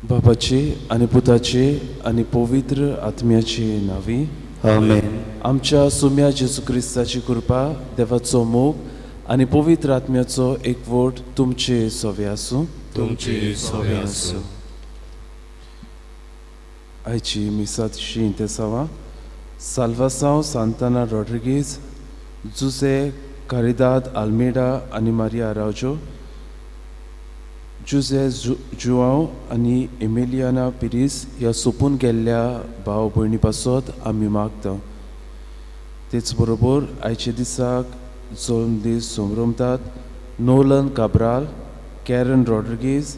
बाबाचे आनी पुताचे आनी पवित्र आत्म्याचे नावी आमेन. आमच्या सुम्या जेजू क्रिस्ताची कृपा देवाचो मोग आनी पवित्र आत्म्याचो एकवट तुमचे सोवे आसूं. तुमचे सोवे आसूं. आयची मिसाची इंतेसांवां साल्वासांव सांताना रॉड्रिगीज, जुसे कारिदाद आल्मेडा आनी मारिया आरावजो, जुसे जुआंव आनी एमिलियाना पिरीस ह्या सोपून गेल्ल्या भाव भयणी पासत आमी मागता. तेच बरोबर आयचे दिसाक जल्म दीस सोमरमतात नोलन काब्राल, कॅरन रॉड्रिगीज,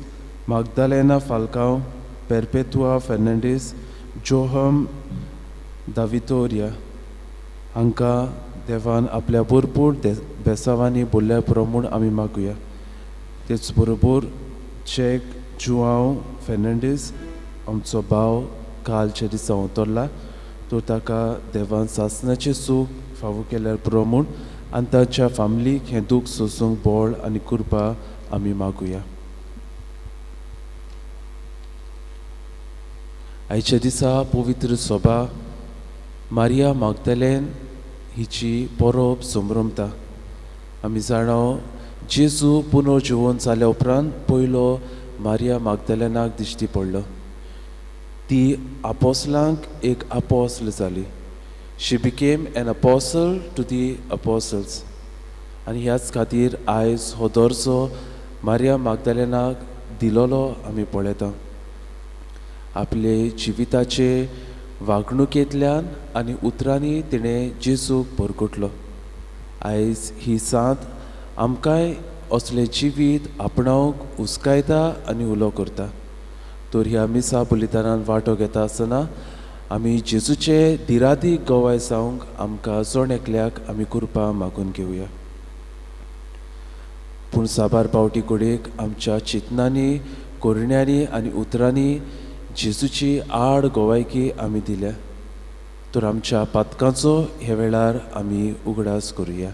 मागदालेना फाल्कांव, पेरपेतुआ फेर्नांडीस, जोहम दावितोरिया हांकां देवान आपल्या भरपूर बेसांवांनी भरल्या पुरो म्हूण आमी मागुया. तेच बरोबर चेक जुआंव फेर्नांडीस आमचो भाव कालच्या दिसा उतरला, तो ताका देवान सासणाचें सूख फावो केल्यार पुरो म्हूण आनी ताच्या फॅमिलीक हें दूख सोसूंक बोळ आनी कृपा आमी मागुया. आयच्या दिसा पवित्र सभा मारिया मागदलेन हिची परब संभ्रमता. आमी जाणो जेजू पुनर्जिवन जाल्या उपरांत पयलो मारिया मागदलेनाक दिश्टी पडलो. ती आपोसलांक एक आपोसल जाली. She became an apostle to the apostles. आनी ह्याच खातीर आयज हो दर्जो मारिया मागदलेनाक दिलोलो आमी पळयता. आपले जिविताचे वागणुकेंतल्यान आनी उतरांनी तिणें जेजूक भरगुटलो. आयज ही सांत आमकांय असलें जिवीत आपणावंक उस्कायता आनी उलो करता. तर ह्या मिसा बलिदानान वांटो घेता आसतना आमी जेजूचे दिरादीक गोवाय जावंक आमकां जण एकल्याक आमी कृपा मागून घेवया. पूण साबार पावटी कडेक आमच्या चिंतनांनी, कोरण्यांनी आनी उतरांनी जेजूची आड गोवायकी आमी दिल्या. तर आमच्या पातकांचो हे वेळार आमी उगडास करुया.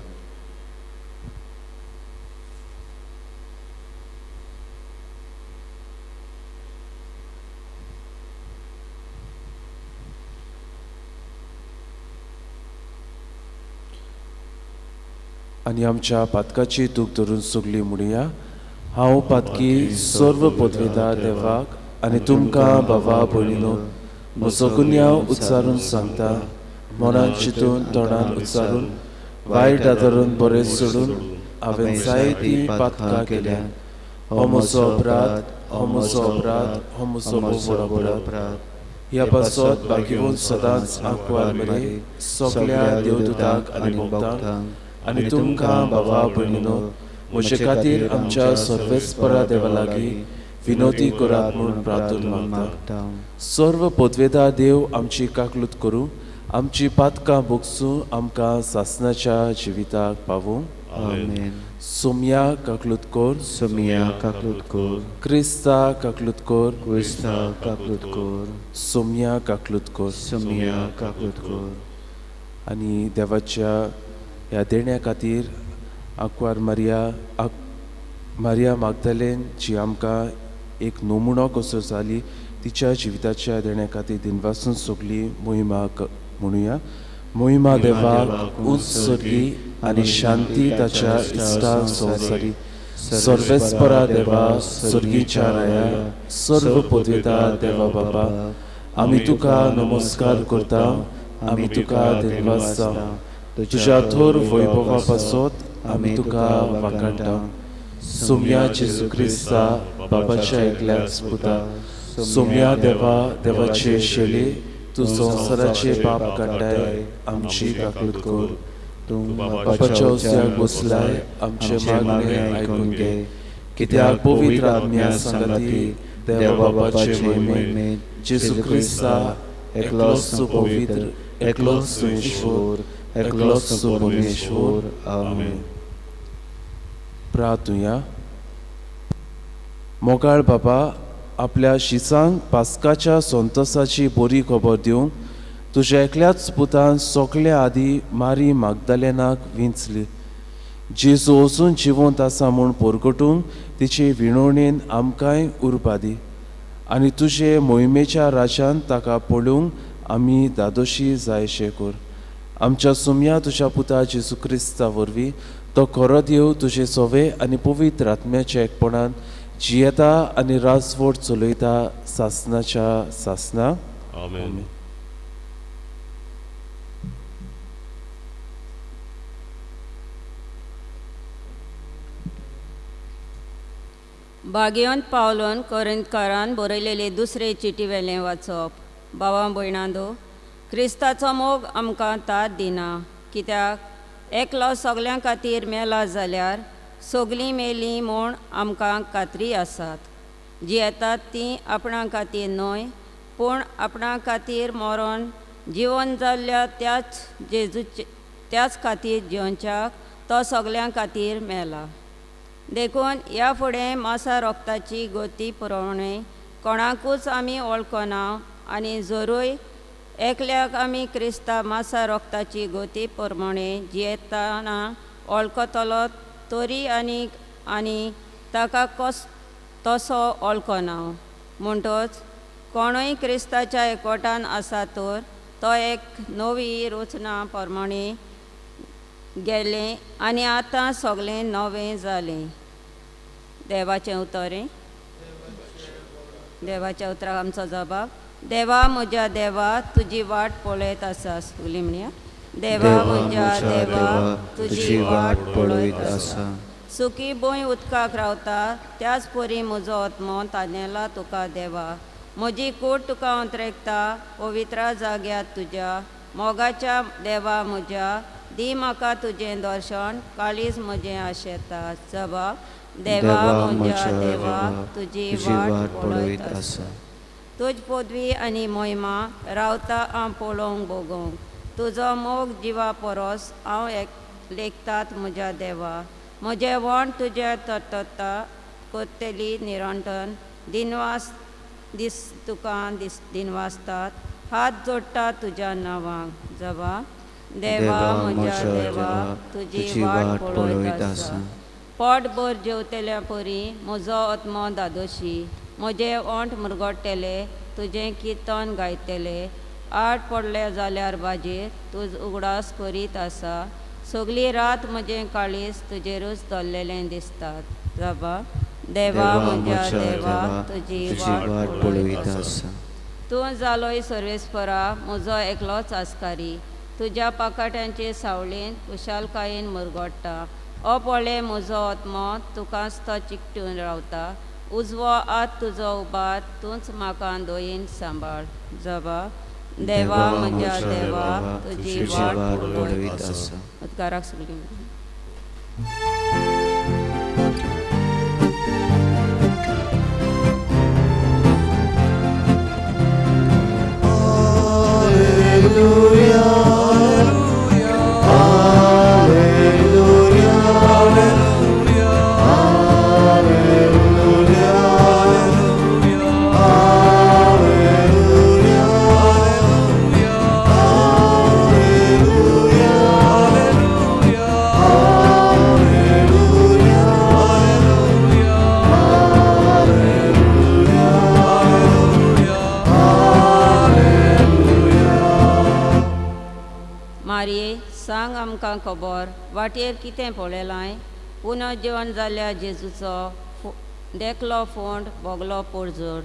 आनी आमच्या पातकाची दूख धरून सगळी म्हणुया. हांव पातकी सर्व पदवेदार देवाक आनी तुमकां भावा भयणीनो म्हजो गुन्यांव उच्चारून सांगता. मनान चिंतून तोंडान उच्चारून वायट आदारून बरें सोडून हांवें जायतीं पातकां केल्यां. हो म्हजो अपराध, हो म्हजो अपराध, हो म्हजो व्हड अपराध. ह्या पासत बागीवून सदांच आंकवार मेरे सगळ्या देवदूतांक आनी भक्तांक आनी तुमकां भावा भयणीनो म्हजे खातीर आमच्या सर्वेस्परा देवा लागीं विनोदी करात म्हूण प्रार्थना मागता. सर्व पदवेदार देव आमची काकलूत करूं, आमची पातकां भोगसूं, आमकां सासणाच्या जिविताक पावूं. आमेन. सोम्या काकलूत कोर, सोम्या काकलूत कोर. क्रिस्ता काकलूत कोर, क्रिस्ता काकलूत कोर. सोम्या काकलूत कोर. सोम्या काकलूत कोर. आनी देवाच्या ह्या देण्या खातीर आंकवार मारिया मागदलेन जी आमकां एक नमुनो कसो जाली, तिच्या जिविताच्या देण्या खातीर दिनवासून सगळी मोहिमा म्हणुया. मोहिमा देवाक उंच सर्गी आनी शांती ताच्या इश्टांक संवसारी. सर्वेस्परा देवा सर्गीच्या राया, सर्व पदवेदार देवा बाबा, आमी तुका नमस्कार करता, आमी तुका दिनवासता. तुज्या थोर वैभवा पासत आमी तुका वाखाणटा. सोम्या जेजू क्रिस्ता बाबाच्या एकल्याच पुता, सोम्या देवा देवाचे शेळे, तूं संवसाराचे पाप काडटाय, आमची काकलूत कर. तूं बापाच्या उस्त्याक बसलाय, आमचे मागणे आयकून घे. कित्याक पवित्र आत्म्या सांगाती देवा बाबाचे महिमेंत जेजू क्रिस्ता एकलोच तूं पवित्र, एकलोच तूं ईश्वर, एकलोच तूं परमेश्वर. आमेन. प्रार्थुया. मोगाळ बाबा, आपल्या शिसांक पास्काच्या संतोसाची बरी खबर दिवंक तुज्या एकल्याच पुतान सगळ्या आदी मारी मागदलेनाक विंचली. जेजू वचून जिवंत आसा म्हूण परगटूंक तिचे विणवणेन आमकांय उर्बा दी. आनी तुजे मोहिमेच्या राज्यान ताका पळोवंक आमी दादोशी जायशे कर. आमच्या सुम्या तुज्या पुता जेजू क्रिस्ता वरवीं तो खरो देव तुजे सोवे आनी पवित्र आत्म्याच्या एकपणान जियेता आनी राजवट चलयता सासनाच्या सासना. आमेन. भाग्यवंत पावलोन कोरिंथकारान बरयलेली दुसरे चिटी वेलें वाचप. भावां भयणांदो, क्रिस्ताचो मोग आमकां तात दिना, कित्याक एकलो सगल्यां खातीर मेला जाल्यार सगलीं मेलीं म्हूण आमकां खात्री आसात. जीं येतात तीं आपणा खातीर न्हय, पूण आपणा खातीर मरोन जिवन जाल्ल्या त्याच खातीर जिवनच्याक तो सगल्यां खातीर मेला. देखून ह्या फुडें मासा रोगताची गोती पुरवणे कोणाकूच आमी वळखना आनी जरूय एकल्याक आमी क्रिस्ता मासा रोगताची गोती प्रमाणे जियेताना वळखतलो तरी आनी ताका तसो वळखना. म्हणटच कोणूय क्रिस्ताच्या एकवटान आसा तर तो एक नवी रचना प्रमाणे गेलें आनी आतां सगळें नवें जालें. देवाचें उतरें. देवाच्या उतराक आमचो जबाब. देवा म्हज्या देवा तुजी वाट पळयत आसा. उली म्हणया. देवा म्हज्या देवा तुजी वाट पळयत आसा. सुखी भूंय उदकाक रावता त्याच परी म्हजो आत्मो तानेला तुका देवा. म्हजी कूड तुका अंतरेकता पवित्र जाग्यार तुज्या. मोगाच्या देवा म्हज्या दी म्हाका तुजें दर्शन काळीज म्हजें आशेता. जबाब. देवा म्हज्या देवा तुजी वाट पळयत आसा. तुज पदवी आनी मोहिमा रावता हांव पळोवंक भोगोवंक. तुजो मोग जिवा परोस हांव लेखतात म्हज्या देवा. म्हजें वण तुजे तत्ता कोत्तेली निरंतन तुका दिनवासतात. हात जोडटा तुज्या नांवांक. जबाब. देवा म्हज्या देवा तुजी वाट पळयत आसा. पोटभर जेवतल्या परी म्हजो आत्मो दादोशी. म्हजें ओंठ मुरगोडटले तुजें किर्तन गायतले. आड पडले जाल्यार बाजेर तुज उगडास करीत आसा. सगळी रात म्हजें काळीज तुजेरूच दल्लेलें दिसता. जबाब. देवा म्हज्या देवा तुजी वाट पळयत आसा. तूं जालोय सर्वेस्परा म्हजो एकलोच आस्कारी. तुज्या पाकाट्यांचे सावळेन खुशालकायेन मुरगोडटा. ओ पळय म्हजो आत्मो तुकाच तो चिकटून रावता. उजवो हात तुजो उबार तूंच म्हाका दोयेन सांबाळ. जबाब. देवा म्हज्या देवा तुजी वाट पळयत आसा. उदकाराक सगळीं. सांग आमकां खबर वाटेर कितें पळयलां. पुनर्जीवन जाल्ल्या जेजूचो देखलो फोंड बोगलो पोरजोड.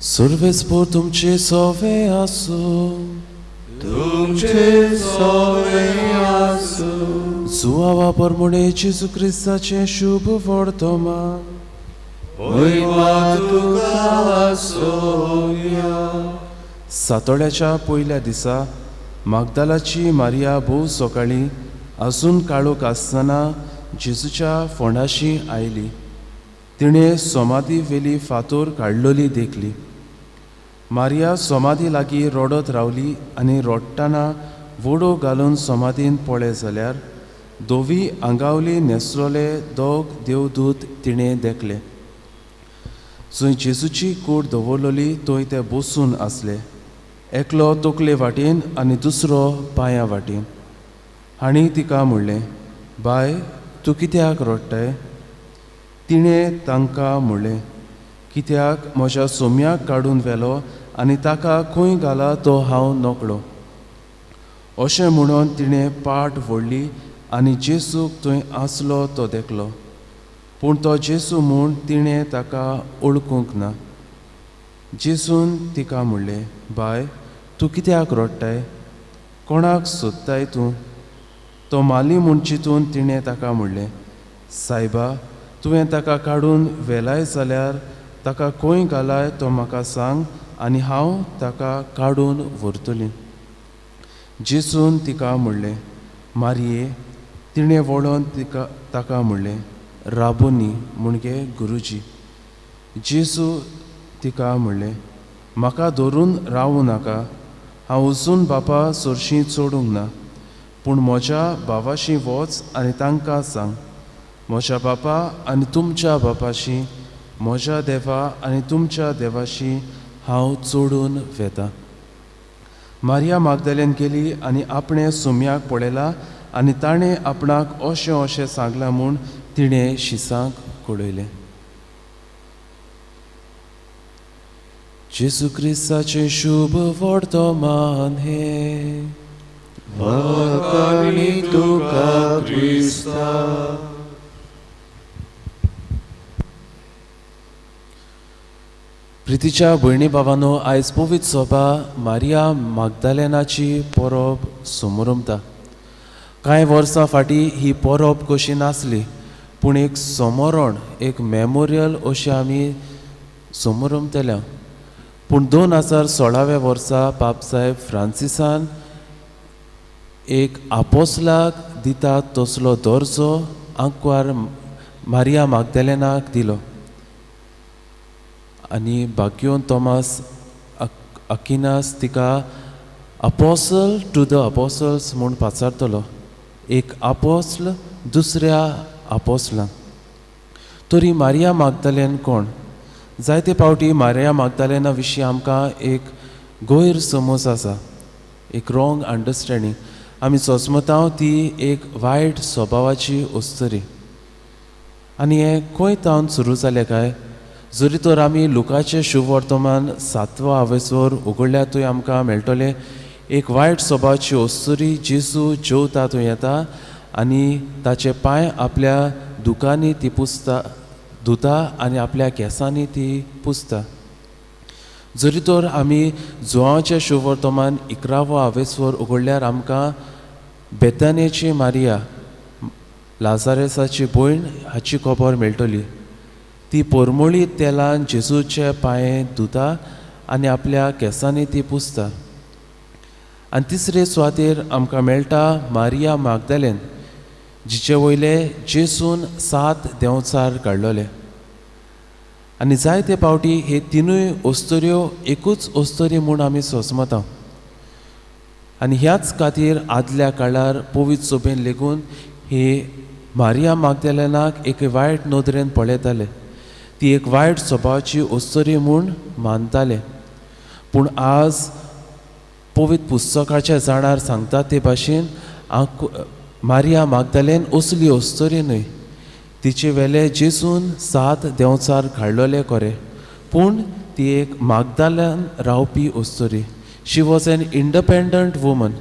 सर्वेस्पोर तुमचे सोवे आसूं. तुमचे सोवे आसूं. सुवावा परमुणे जेजू क्रिस्ताचे शुभ वर्तमान. महिमा तुका वासोया. सातोड्याच्या पयल्या दिसा मागदालाची मारिया भोव सकाळी आजून काळोख आसतना जेजूच्या फोंडाशी आयली. तिणें समाधी वेली फातोर काडलोली देखली. मारिया समाधी लागीं रडत रावली आनी रडटना वडो घालून समाधीन पळय जाल्यार दोवी आंगावली न्हेसलोले दोग देवदूत तिणें देखले. जंय जेजूची कूड दवरलोली थंय ते बसून आसले, एकलो तकले वाटेन आनी दुसरो पांयां वाटेन. हांणी तिका म्हणलें, बाय, तूं कित्याक रडटाय? तिणें तांकां म्हणलें, कित्याक म्हज्या सोम्याक काडून व्हेलो आनी ताका खंय घाला तो हांव नकळो. अशें म्हणून तिणें पाट व्हडली आनी जेजूक थंय आसलो तो देखलो. पूण तो जेजू म्हूण तिणें ताका ओळखूंक ना. जेजून तिका म्हणलें, बाय, तूं कित्याक रडटाय? कोणाक सोदताय तूं? तो माली म्हूण चिंतून तिणें ताका म्हणलें, सायबा, तुवें ताका काडून व्हेलाय जाल्यार ताका खंय घालाय तो म्हाका सांग आनी हांव ताका काडून व्हरतलीं. जेजून तिका म्हणलें, मारये. तिणें वळोन ताका म्हणलें, राबोनी, म्हणजे गुरुजी. जेजू तिका म्हणलें, म्हाका धरून रावूं नाका. हांव वचून बापा चडशीं चोडूंक ना, पूण म्हज्या भावाशी वच आनी तांकां सांग, म्हज्या बापा आनी तुमच्या बापाशी, म्हज्या देवा आनी तुमच्या देवाशी हांव चोडून वेता. मारिया मागदलेन गेली आनी आपणे सुम्याक पळयला आनी ताणें आपणाक अशें अशें सांगलां म्हूण तिणें शिसांक कळयलें. जेजू क्रिस्ताचें शुभ वर्तमान हे. वकाणी तुका क्रिस्ता. प्रितीच्या भयणी भावांनो, आयज पवित्र सभा मारिया मागदालेनाची परब समोरमता. कांय वर्सां फाटीं ही परब कशी नासली, पूण एक समोरण, एक मेमोरियल अशी आमी समोरमतल्या. पूण 2016व्या वर्सा पापसाहेब फ्रांसिसान एक आपोस्लाक दिता तसलो दर्जो आंकवार मारिया मागदलेनाक दिलो. आनी बाकियोन तोमास अकिनास तिका अपोसल टू द अपोसल्स म्हूण पाचारतलो. एक आपोसल दुसऱ्या आपोसलांक. तरी मारिया मागदलेन कोण? जायते पावटी मारिया मागदलेना विशीं आमकां एक गैर समज आसा, एक रॉंग अंडरस्टँडींग. आमी सोचमतांव ती एक वायट स्वभावाची ओस्तरी. आनी हें खंय तावन सुरू जालें काय? जरी तर आमी लुकाचें शुभ वर्तमान 7व्या हावेसोर उगडल्यार थंय आमकां मेळटलें एक वायट स्वभावाची ओस्तरी. जेजू जेवता थंय येता आनी ताचे पांय आपल्या दुकांनी ती धुता आनी आपल्या केंसांनी ती पुसता. जरी तर आमी जुवांवचें शुभ वर्तमान 11व्या हावेसोर उगडल्यार आमकां बेतानेची मारिया, लाजारेसाची भयण, हाची खबर मेळटली. ती परमळी तेलान जेजूचे पांय धुता आनी आपल्या केंसांनी ती पुसता. आनी तिसरे सुवातेर आमकां मेळटा मारिया मागदलेन, जिचे वयले जेजून 7 देंवचार काडलोले. आनी जायते पावटी हे तिनूय ओस्तऱ्यो एकूच ओस्तरी म्हूण आमी सोचमता. आनी ह्याच खातीर आदल्या काळार पवित्र सभेन लेगून ही मारिया मागदलेनाक एक वायट नदरेन पळयताले. ती एक वायट स्वभावाची ओस्तरी म्हूण मानताले. पूण आज पवित्र पुस्तकाच्या जाणार सांगता ते भाशेन मारिया मागदलेन असली ओस्तरी न्हय. तिचे वेले जेजून 7 देंवचार काडलोले खरे, पूण ती एक मागदालान रावपी ओस्तरी. शी वॉज एन इंडिपेंडंट वुमन.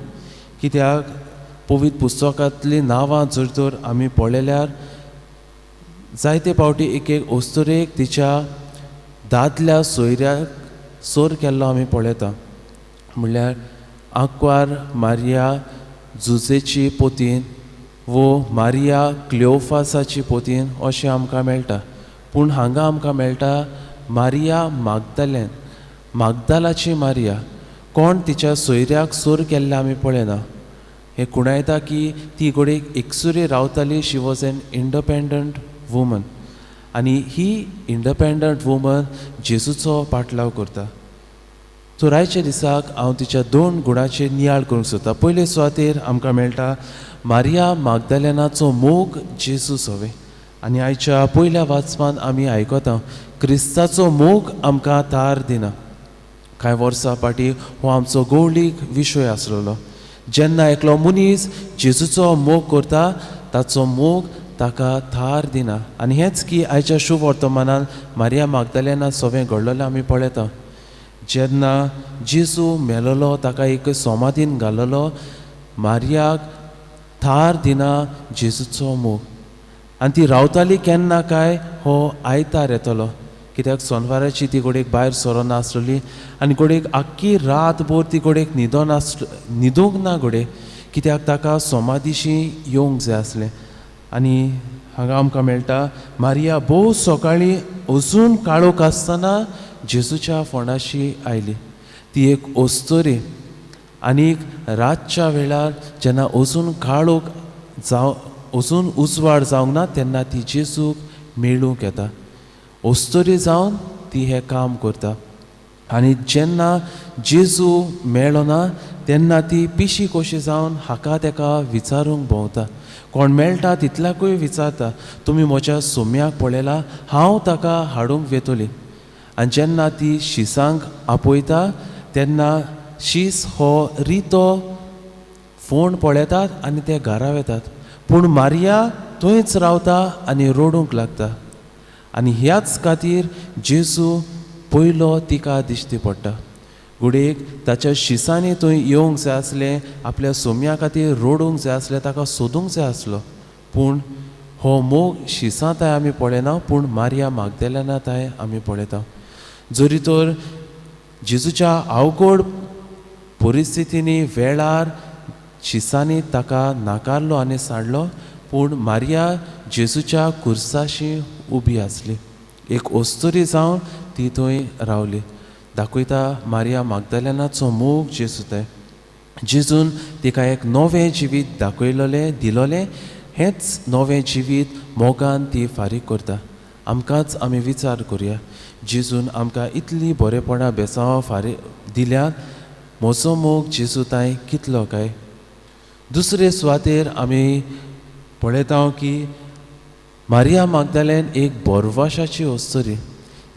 कित्याक पवित्र पुस्तकांतलीं नांवां जर तर आमी पळयल्यार जायते पावटी एक ओस्तरेक तिच्या दादल्या सोयऱ्याक सोर केल्लो आमी पळयता. म्हणल्यार आंकवार मारिया जुजेची पोतीन वो मारिया क्लिओफासाची पोतीन अशें आमकां मेळटा. पूण हांगा आमकां मेळटा मारिया मागदालाची मारिया. कोण तिच्या सोयऱ्याक सोर केल्ले आमी पळयना. हे कुणायता की ती घोडेक एकसुरी रावताली. शी वॉज एन इंडिपेंडंट वुमन. आनी ही इंडिपेंडंट वुमन जेजूचो पाटलाव करता. सो आयच्या दिसाक हांव तिच्या 2 गुणांचेर नियाळ करूंक सोदता. पयले सुवातेर आमकां मेळटा मारिया मागदालेनाचो मोग जेजू सवे. आनी आयच्या पयल्या वाचपान आमी आयकता क्रिस्ताचो मोग आमकां थार दिना. कांय वर्सां फाटीं हो आमचो गवळीक विशय आसलेलो. जेन्ना एकलो मनीस जेजूचो मोग करता ताचो मोग ताका थार दिना. आनी हेंच की आयच्या शुभ वर्तमानान मारिया मागदालेना सवें घडलेलें आमी पळयता. जेन्ना जेजू मेलोलो ताका एक समाधीन घाललो. मारियाक थार दिना जेजूचो मोग. आनी ती रावताली केन्ना काय हो आयतार येतलो. कित्याक सोनवाराची ती घोडेक भायर सरोना आसलेली. आनी घोडेक आख्खी रातभर ती घोडेक न्हिदूंक ना घोडे. कित्याक ताका समाधीशी येवंक जाय आसलें. आनी हांगा आमकां मेळटा मारिया भोव सकाळीं अजून काळोख आसतना जेजूच्या फोंडाशी आयली. ती एक ओस्तोरी. आनीक रातच्या वेळार जेन्ना अजून काळोख अजून उजवाड जावंक ना तेन्ना ती जेजूक मेळूंक येता. ओस्तोरी जावन ती हें काम करता. आनी जेन्ना जेजू मेळ्ळो ना तेन्ना ती पिशी कशी जावन हाका तेका विचारूंक भोंवता. कोण मेळटा तितल्याकूय विचारता तुमी म्हज्या सोम्याक पळयला, हांव ताका हाडूंक वेतोली. आनी जेन्ना ती शिसांक आपयता तेन्ना शीस हो रितो फोंड पळयतात आनी ते घरा वेतात. पूण मारिया थंयच रावता आनी रडूंक लागता. आनी ह्याच खातीर जेजू पयलो तिका दिश्टी पडटा. घोडेक ताच्या शिसांनी थंय येवंक जाय आसलें. आपल्या सोम्या खातीर रडूंक जाय आसलें. ताका सोदूंक जाय आसलो. पूण हो मोग शिसांताय आमी पळयना पूण मारिया मागदालेनांताय आमी पळयता. जरी तर जेजूच्या अवघड परिस्थितींनी वेळार शिसांनी ताका नाकारलो आनी सांडलो पूण मारिया जेजूच्या कुर्साशी उबी आसली. एक ओस्तोरी जावन ती थंय रावली. दाखयता मारिया मागदालेनाचो मोग जेजूताय. जेजून तिका एक नवें जिवीत दाखयलोलें दिलोलें. हेंच नवें जिवीत मोगान ती फारीक करता. आमकांच आमी विचार करुया जेजून आमकां इतली बरेपणां बेसांव फारीक दिल्यात. म्हजो मोग जेजूताय कितलो काय. दुसरे सुवातेर आमी पळयता की मारिया मागदालेन एक बोरवाशाची ओस्तोरी.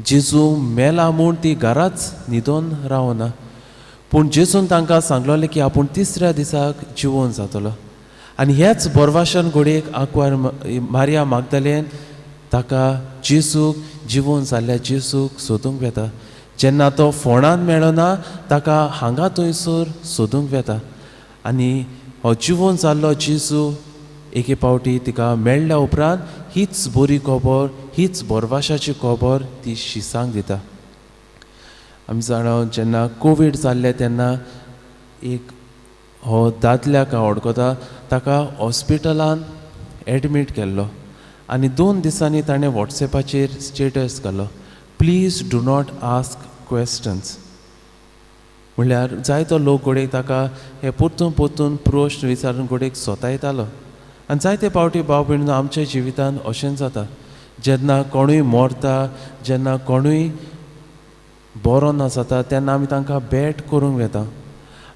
जेजू मेला म्हूण ती घराच न्हिदोन रावना. पूण जेजून तांकां सांगलोलें की आपूण 3ऱ्या दिसाक जिवोवन जातलो. आनी हेच बोरवाशान घोडेक आंकवार मारिया मागदालेन ताका जेजूक जिवोवन जाल्ल्या जेजूक सोदूंक वेता. जेन्ना तो फोंडान मेळना ताका हांगा थंयसर सोदूंक वेता. आनी हो जिवोवन जाल्लो जेजू एके पावटी तिका मेळ्ळ्या उपरांत हीच बरी खबर, हीच बोरवाशाची खबर ती शिसांक दिता. आमी जाणा जेन्ना कोवीड जाल्लें तेन्ना एक हो दादल्याक हांव वळखता. ताका हॉस्पिटलान एडमीट केल्लो आनी 2 दिसांनी ताणें वॉट्सॅपाचेर स्टेटस घालो please do not ask questions. म्हणल्यार जायतो लोक घोडेक ताका हे परतून प्रश्न विचारून घोडेक सोतायतालो. आनी जायते पावटी भाव भयणीनो आमच्या जिवितान अशें जाता. जेन्ना कोणूय मरता, जेन्ना कोणूय बरो ना जाता तेन्ना आमी तांकां भेट करूंक वेता.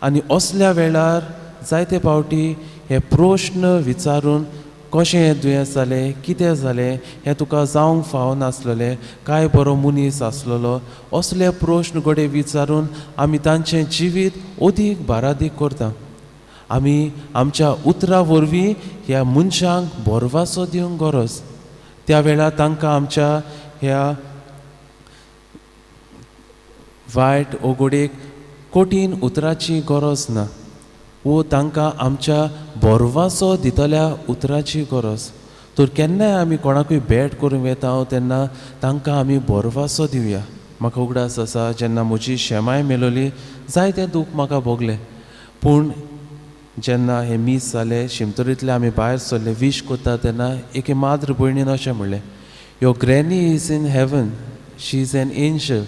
आनी असल्या वेळार जायते पावटी हे प्रश्न विचारून कशें हें दुयेंस जालें, कितें जालें, हें तुका जावंक फावनासलेलें, काय बरो मनीस आसलेलो, असले प्रश्न घोडे विचारून आमी तांचें जिवीत अदीक भारादीक करता. आमी आमच्या उतरां वरवीं ह्या मनशांक बोरवासो दिवंक गरज. त्या वेळार तांकां आमच्या ह्या वायट ओगोडेक कठीण उतराची गरज ना. वो तांकां आमच्या बोरवासो दितल्या उतराची गरज. तर केन्नाय आमी कोणाकूय भेट करूंक येता तेन्ना तांकां आमी बोरवासो दिवया. म्हाका उगडास आसा जेन्ना म्हजी शेमाय मेलोली जायतें दूख म्हाका भोगलें. पूण जेन्ना हें मीस जालें, शिमतोरींतले आमी भायर सरले, विश कोत्ता तेन्ना एके माद्र भयणीन अशें म्हणलें Your granny is in heaven. She is an angel.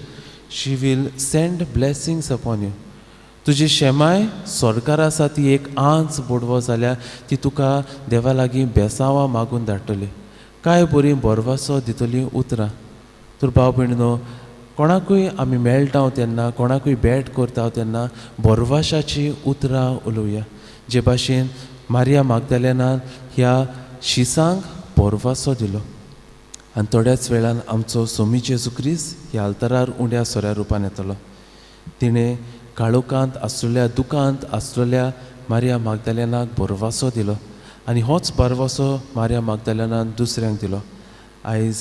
She will send blessings upon you. तुजी शेमाय सरकार आसा ती एक आंच बुडवो जाल्यार ती तुका देवा लागीं बेसांवां मागून धाडटली. काय बरी बोरवासो दितली उतरां. तर भाव भयणीनो, कोणाकूय आमी मेळटा तेन्ना, कोणाकूय भेट करता तेन्ना बोरवाशाची उतरां उलोवया. जे भाशेन मारिया मागदलेनान ह्या शिसांक बोरवासो दिलो. आनी थोड्याच वेळान आमचो सोमी जेजू क्रिस्त ह्या आल्तारार उंड्या सोऱ्या रुपान येतलो. तिणें काळोखांत आसलेल्या दुखांत आसलेल्या मारिया मागदलेनाक बोरवासो दिलो आनी होच बोरवासो मारिया मागदलेनान दुसऱ्यांक दिलो. आयज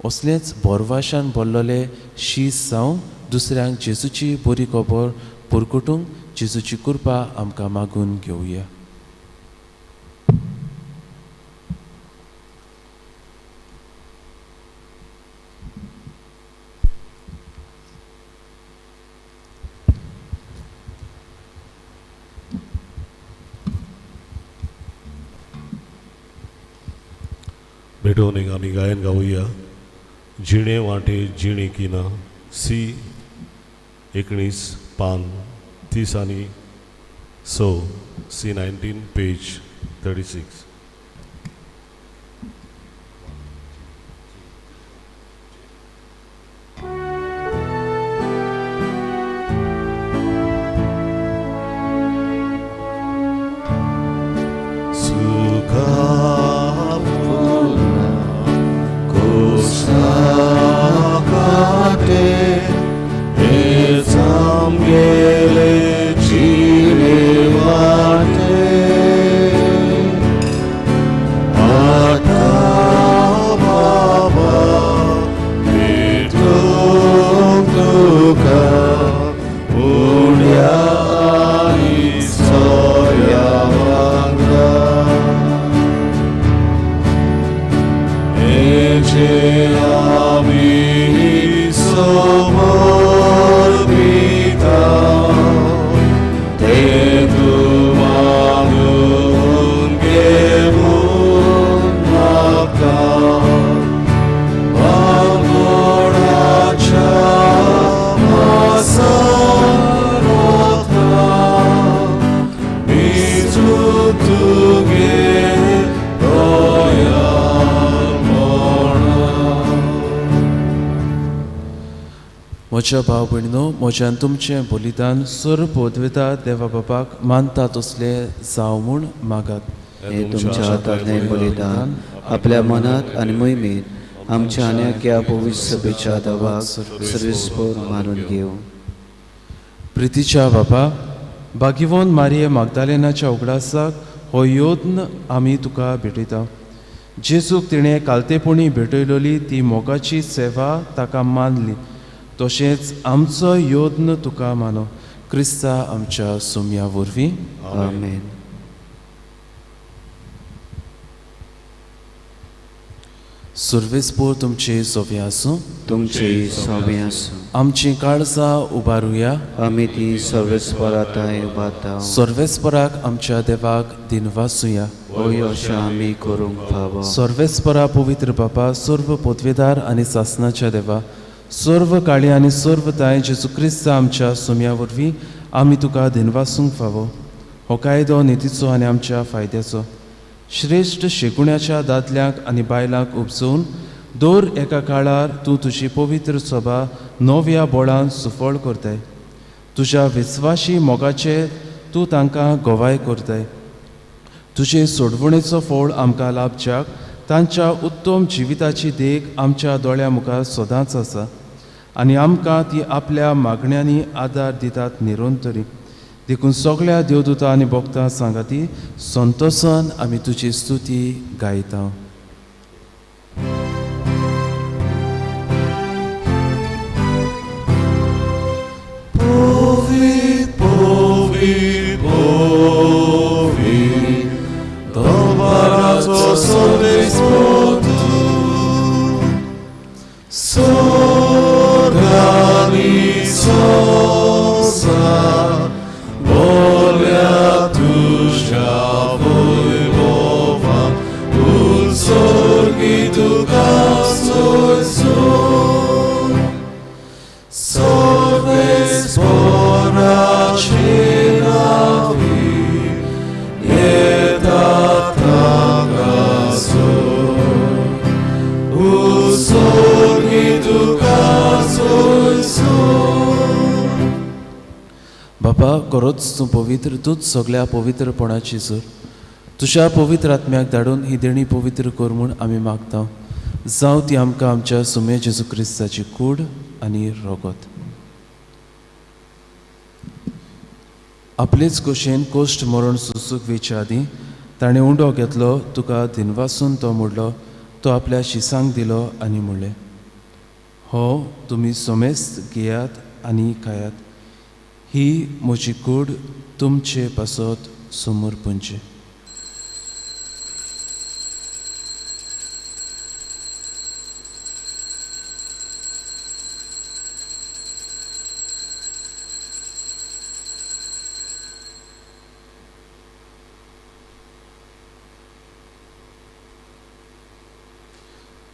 असलेच बोरवाशान भरलोले शीस जावं दुसऱ्यांक जेजूची बरी खबर पुरकुटूंक जेजूची कृपा आमकां मागून घेवया. भेटोवनीक आमी गायन गावुया. जिणे वाटे जिणे किना सी 19 पान 30 आनी 6 C19 पेज 36. म्हज्या भाव भयणीनो, म्हज्यान तुमचें बलिदान सर पदवेता देवा बापाक मानता तसले जावं म्हूण मागात. हे तुमच्या हातांतलें बलिदान आपल्या मनात आनी मोहिमेंत आमच्या आन्याक्या पवित्र सभेच्या देवाक सर्वेस्पर मानून घेवं. प्रितीच्या बापा, बागिवोन मारिये मागदालेनाच्या उगडासाक हो योद्न आमी तुका भेटयता. जेजूक तिणें कालतेपणी भेटयलोली ती मोगाची सेवा ताका मानली. तशेंच आमचो योद्न तुका मानो. क्रिस्ता आमच्या सोम्या वरवीं. आमेन. सर्वेस्पर तुमचे सोवे आसूं. तुमची सोबे आसूं. आमची काळजां उबारुया. आमी ती सर्वेस्पराताय उबारता. सर्वेस्पराक आमच्या देवाक दिनवासुया. होय अशें आमी करूंक फावो. सर्वेस्परा पवित्र बापा, सर्व पदवेदार आनी सासणाच्या देवा, सर्व काळी आनी सर्व ताय जेजू क्रिस्त आमच्या सोम्या वरवीं आमी तुका दिनवासूंक फावो. हो कायदो नितीचो आनी आमच्या फायद्याचो. श्रेश्ठ शेकुण्याच्या दादल्यांक आनी बायलांक उपजोवन दर एका काळार तूं तुजी पवित्र सभा नव्या बोळान सुफळ करताय. तुज्या विस्वाशी मोगाचे तूं तांकां गोवाय करताय. तुजे सोडवणेचो फळ आमकां लाभच्याक तांच्या उत्तम जिविताची देख आमच्या दोळ्या मुखार सदांच आसा आनी आमकां ती आपल्या मागण्यांनी आदार दितात निरंतरी. देखून सगळ्या देवदूतां आनी भक्तां सांगाती संतोषान आमी तुजी स्तुती गायता. बापा खरोच तूं पवित्र, तूंच सगळ्या पवित्रपणाची सर. तुज्या पवित्र आत्म्याक धाडून ही देणी पवित्र कर म्हूण आमी मागता. जावं ती आमकां आमच्या सुमे जेजू क्रिस्ताची कूड आनी रगत. आपलेच कुशीन कोश्ट मरण सुसूक वेच्या आदीं ताणें उंडो घेतलो, तुका दिनवासून तो मोडलो, तो आपल्या शिसांक दिलो आनी म्हणलें, हो तुमी सोमेस्त घेयात आनी खायात, ही म्हजी कूड तुमचे पासत समोर पुंजे.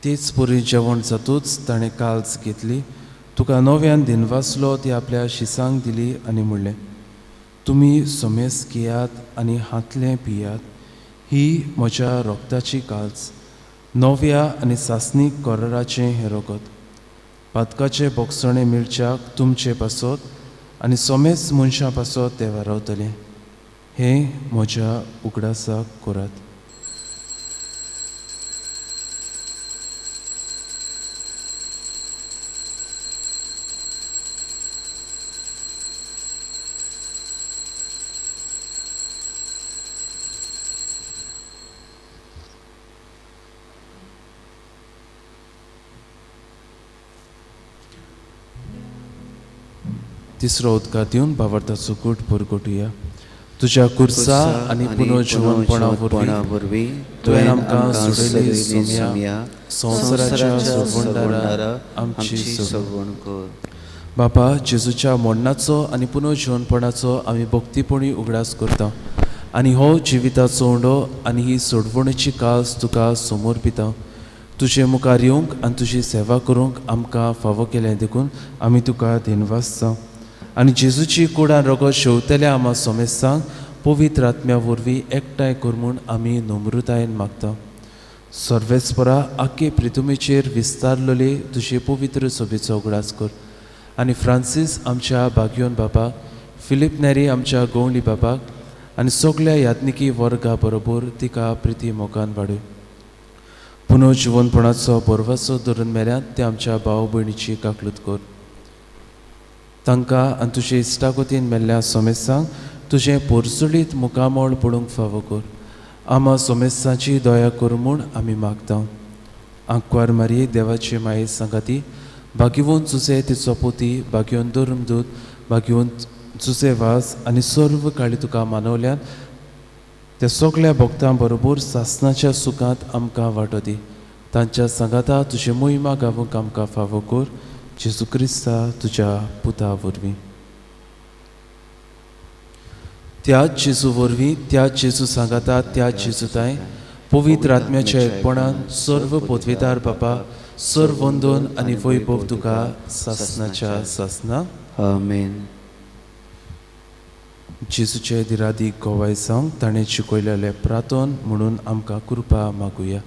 तेच पुरी जेवण जातूच ताणें काल्स घेतली, तुका नव्यान दिनवासलो ती आपल्या शिसांक दिली आनी म्हणलें, तुमी सोमेस घेयात आनी हातलें पियात, ही म्हज्या रोगताची काल्स, नव्या आनी सासणीक कोराराचें हें रगत. पातकाचे बोगसणे मिरच्याक तुमचे पासत आनी सोमेस मनशां पासत ते वारवतलें. हें म्हज्या उगडासाक करात. तिसरो उदकां दिवन भावार्थाचो कूट पुरगटुया. तुज्या कुर्सा आनी पुनर्जीवनपणा वरवीं तुवें आमकां सोडयली सोम्या, संवसाराच्या सोडवणदारा आमची सोडवण कर. बापा, जेजूच्या मरणाचो आनी पुनर्जीवनपणाचो आमी भक्तीपणी उगडास करता आनी हो जिविताचो उंडो आनी ही सोडवणेची कास तुका समोर पिता. तुजे मुखार येवंक आनी तुजी सेवा करूंक आमकां फावो केलें देखून आमी तुका दिनवासता. आनी जेजूची कुडान रगत शेवतल्या आमा सोमेसांक पवित्र आत्म्या वरवीं एकठांय कर म्हूण आमी नम्रतायेन मागता. सर्वेस्परा आख्खे पृथ्वीचेर विस्तारलेली तुजे पवित्र सभेचो उगडास कर. आनी फ्रांसीस आमच्या भाग्योन बापाक, फिलीप नेरी आमच्या गवळी बापाक आनी सगळ्या यात्निकी वर्गा बरोबर तिका प्रिती मोगान वाडय. पुनर्जीवनपणाचो परवासो धरून मेल्यात ते आमच्या भाव भयणीची काकलूत कर. तांकां आनी तुजे इश्टागोतीन मेल्ल्या सोमेसांक तुजें पोरसुलीत मुखामोळ पडूंक फावो कर. आमा सोमेसांची दया कर म्हूण आमी मागता. आंकवार मारये देवाचे माये सांगाती, भाग्यवन तुजे तिचो पोती, भाग्यवन धर्मदूत, भाग्यवन तुजे वास आनी सर्व काळी तुका मानवल्यान त्या सगळ्या भक्तां बरोबर सासणाच्या सुखांत आमकां वांटो दी. तांच्या सांगाता तुजे मोहिमा गावूंक आमकां फावो कर. जेजू क्रिस्ता तुज्या पुता वरवीं. त्याच जेजू वरवीं, त्याच जेजू सांगाता, त्याच जेजूताय पवित्र आत्म्याच्या एकपणान सर्व पदवेदार बापा, सर्व वंदन आनी वैभव तुका सासणाच्या सासना. आमेन. जेजूचे दिरादीक गोवाय जावंक ताणें शिकयलेले प्रार्थन म्हणून आमकां कृपा मागुया.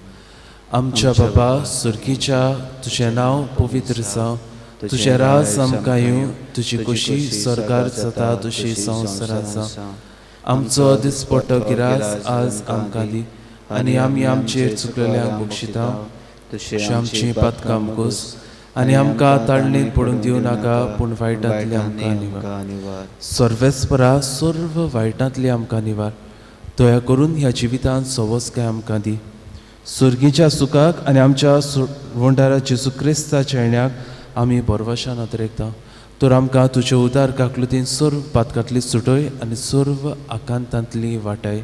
आमच्या बापा सुर्गीच्या, तुजें नांव पवित्र जावं, तुजें राज आमकां येवं, तुजी कुशी स्वर्गार जाता तशी संवसारांत जावं. आमचो दिसपट्टो गिरास आज आमकां दी आनी आमी आमचेर चुकलेल्यांक बक्षिता, तशें आमची पातकां मुगोस आनी आमकां ताळणेंत पडूंक दिवं नाका, पूण वायटांतली आमकां निवार. सर्वेस्परा सर्व वायटांतली आमकां निवार. दया करून ह्या जिवितांत सवस्काय आमकां दी. सुर्गीच्या सुखाक आनी आमच्या वंडारा जेजू क्रिस्ताच्या येण्याक आमी बरवाशान आदरेकता. तर आमकां तुजे उदार काकलुतीन सर्व पातकांतली सुटय आनी सर्व आकांतांतली वाटाय.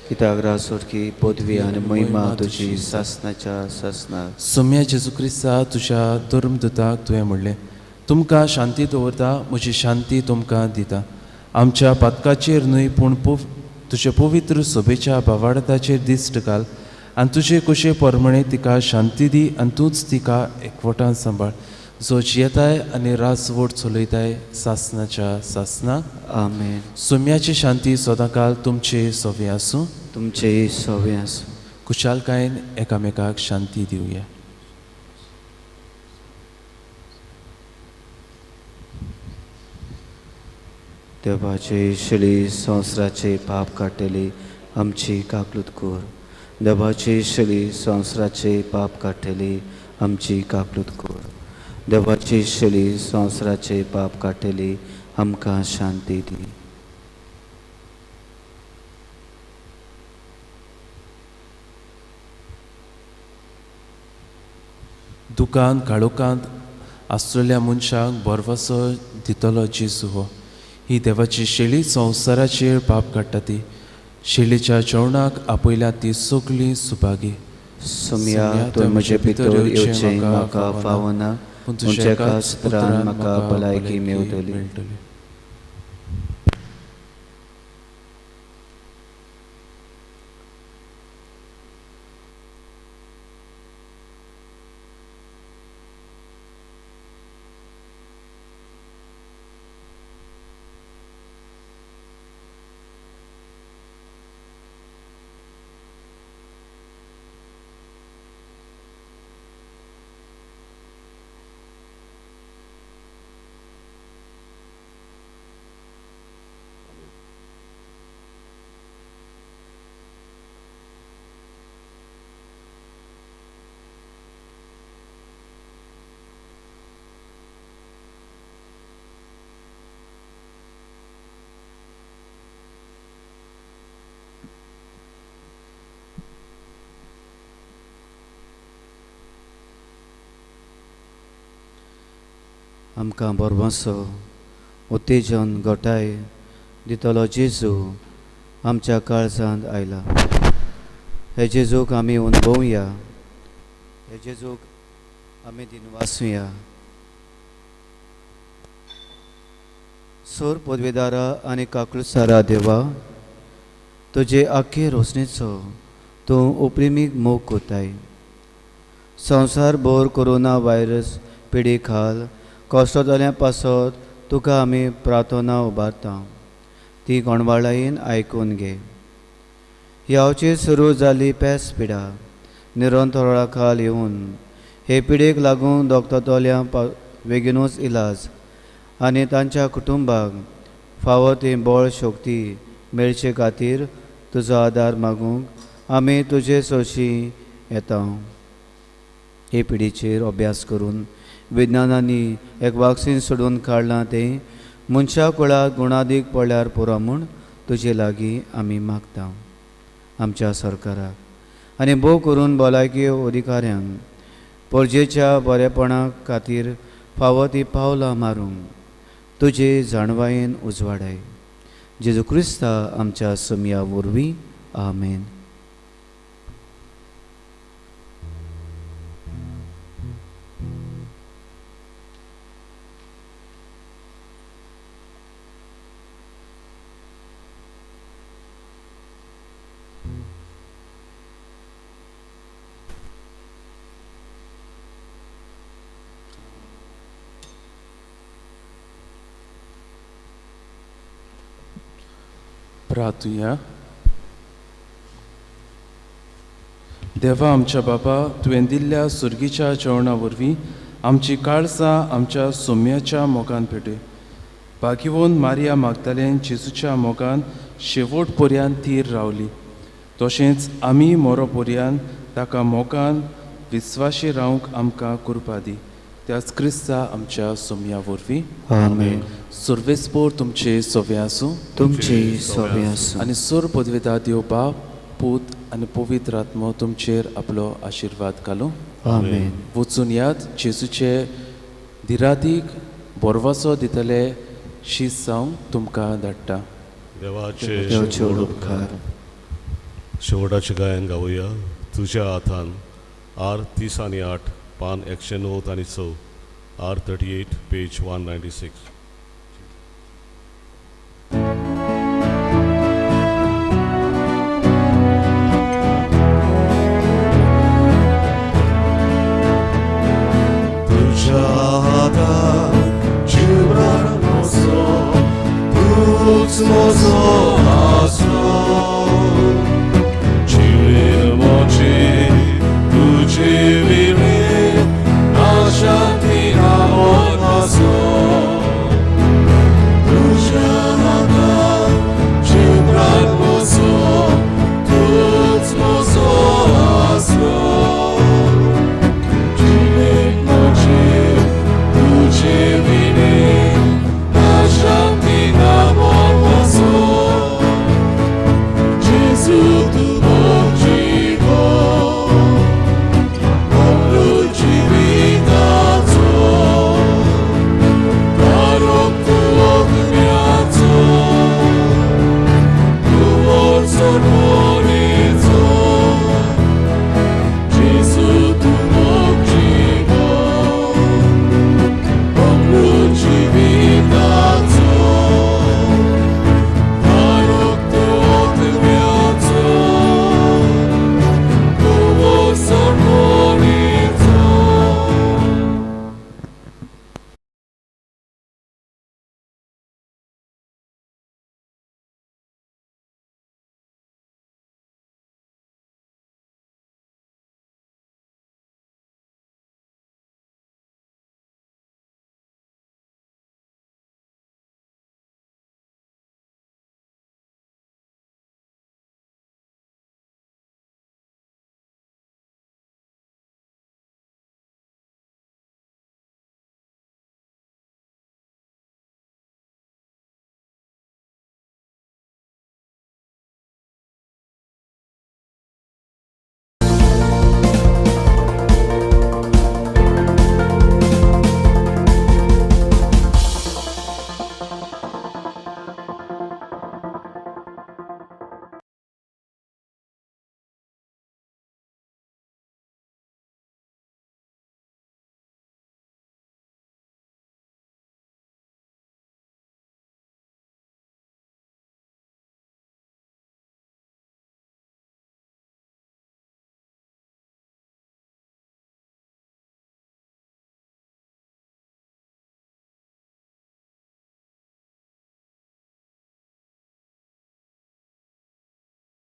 कित्याक रासोरकी पदवी आनी महिमा तुजी सासणाच्या सासना. सोम्या जेजू क्रिस्ता तुज्या धर्मदुताक तुवें म्हणलें, तुमकां शांती दवरता, म्हजी शांती तुमकां दिता. आमच्या पातकाचेर न्हय पूण तुजे पवित्र सभेच्या भावार्थाचेर दिश्ट घाल आनी तुजे कुशे परमणे तिका शांती दी आनी तूंच तिका एकवटान सांबाळ, जो जियेताय आनी रासवट चलयताय सासणाच्या सासना. आमेन. सोम्याची शांती सदांकाल तुमचे सोवे आसूं. तुमचे सोवे आसूं. कुशालकायेन एकामेकाक शांती दिवया. देवाचे शिली संवसाराचे पाप काडटली आमची काकलूत कोर. देवाचे शिली संवसाराचे पाप काडटली आमची काकलूत कोर. देवाची शिली संवसाराचे पाप काडटली आमकां शांती दी. दुकान काळोखांत आसलेल्या मनशांक बरवसो दितलो जेजू हो. ही देवाची शेळी संवसाराचेर पाप काडटा ती. शेळीच्या जेवणाक आपयल्या ती सगळी सुभागी. सुमया तूं म्हजे भितर येवचें म्हाका फावना, पूण तुज्या कातरान म्हाका भलायकी मेवतली. आमकां बरवसो उत्तेजन घटाय दितलो जेजू आमच्या काळजांत आयला. हे जेजूक आमी अनुभवया, हे जेजूक आमी दिनवासूया. सोर पदवेदारा आनी काकलुसारा देवा, तुजे आख्खे रोसणेचो तूं उप्रिमीक मोग कोताय. संवसारभर कोरोना व्हायरस पिडी खाल कश्ट जाल्या पासत तुका आमी प्रार्थना उबारता. ती कोणवाळायेन आयकून घे. ह्यावची सुरू जाल्ली पेस पिडा निरंतरा खाल येवन हे पिडेक लागून दोगतोल्या बेगीनूच इलाज आनी तांच्या कुटुंबाक फावो ती बळ शक्ती मेळचे खातीर तुजो आदार मागूंक आमी तुजे सोशी येता. हे पिडीचेर अभ्यास करून विज्ञानांनी एक वॅक्सीन सोडून काडलां तें मनशा कुळाक गुणादीक पडल्यार पुरो म्हूण तुजे लागीं आमी मागता. आमच्या सरकाराक आनी भोव करून भलायकी अधिकाऱ्यांक परजेच्या बरेपणा खातीर फावो ती पावलां मारूंक तुजे जाणवायेन उजवाडाय. जेजू क्रिस्ता आमच्या सुमया वरवीं. आमेन. प्रार्थुया. देवा आमच्या बाबा, तुवें दिल्ल्या सुर्गीच्या जेवणा वरवीं आमची काळजां आमच्या सोम्याच्या मोगान पेटय. भागिवोन मारिया मागदालेन जेजूच्या मोगान शेवट पर्यंत तीर रावली. तशेंच आमी मोरो पर्यंत ताका मोगान विस्वाशी रावंक आमकां कृपा दी. त्याच क्रिस्ता आमच्या सोम्या वरवीं. आमेन. सर्वेस्पोर तुमचे सोवे आसूं. तुमची सोवे आसूं. आनी सोर पदवेदार देव बाप, पूत आनी पवित्र आत्मो तुमचेर आपलो आशिर्वाद घालूं. आमेन. वचून याद जेजूचे दिरादीक बरवसो दितले शीस जावंक तुमकां धाडटा. देवाचे उपकार. शेवटाचें गायन गावया. तुज्या हातान आर 30 आनी 8 पान 109 आनी 6 R38 पेज 196.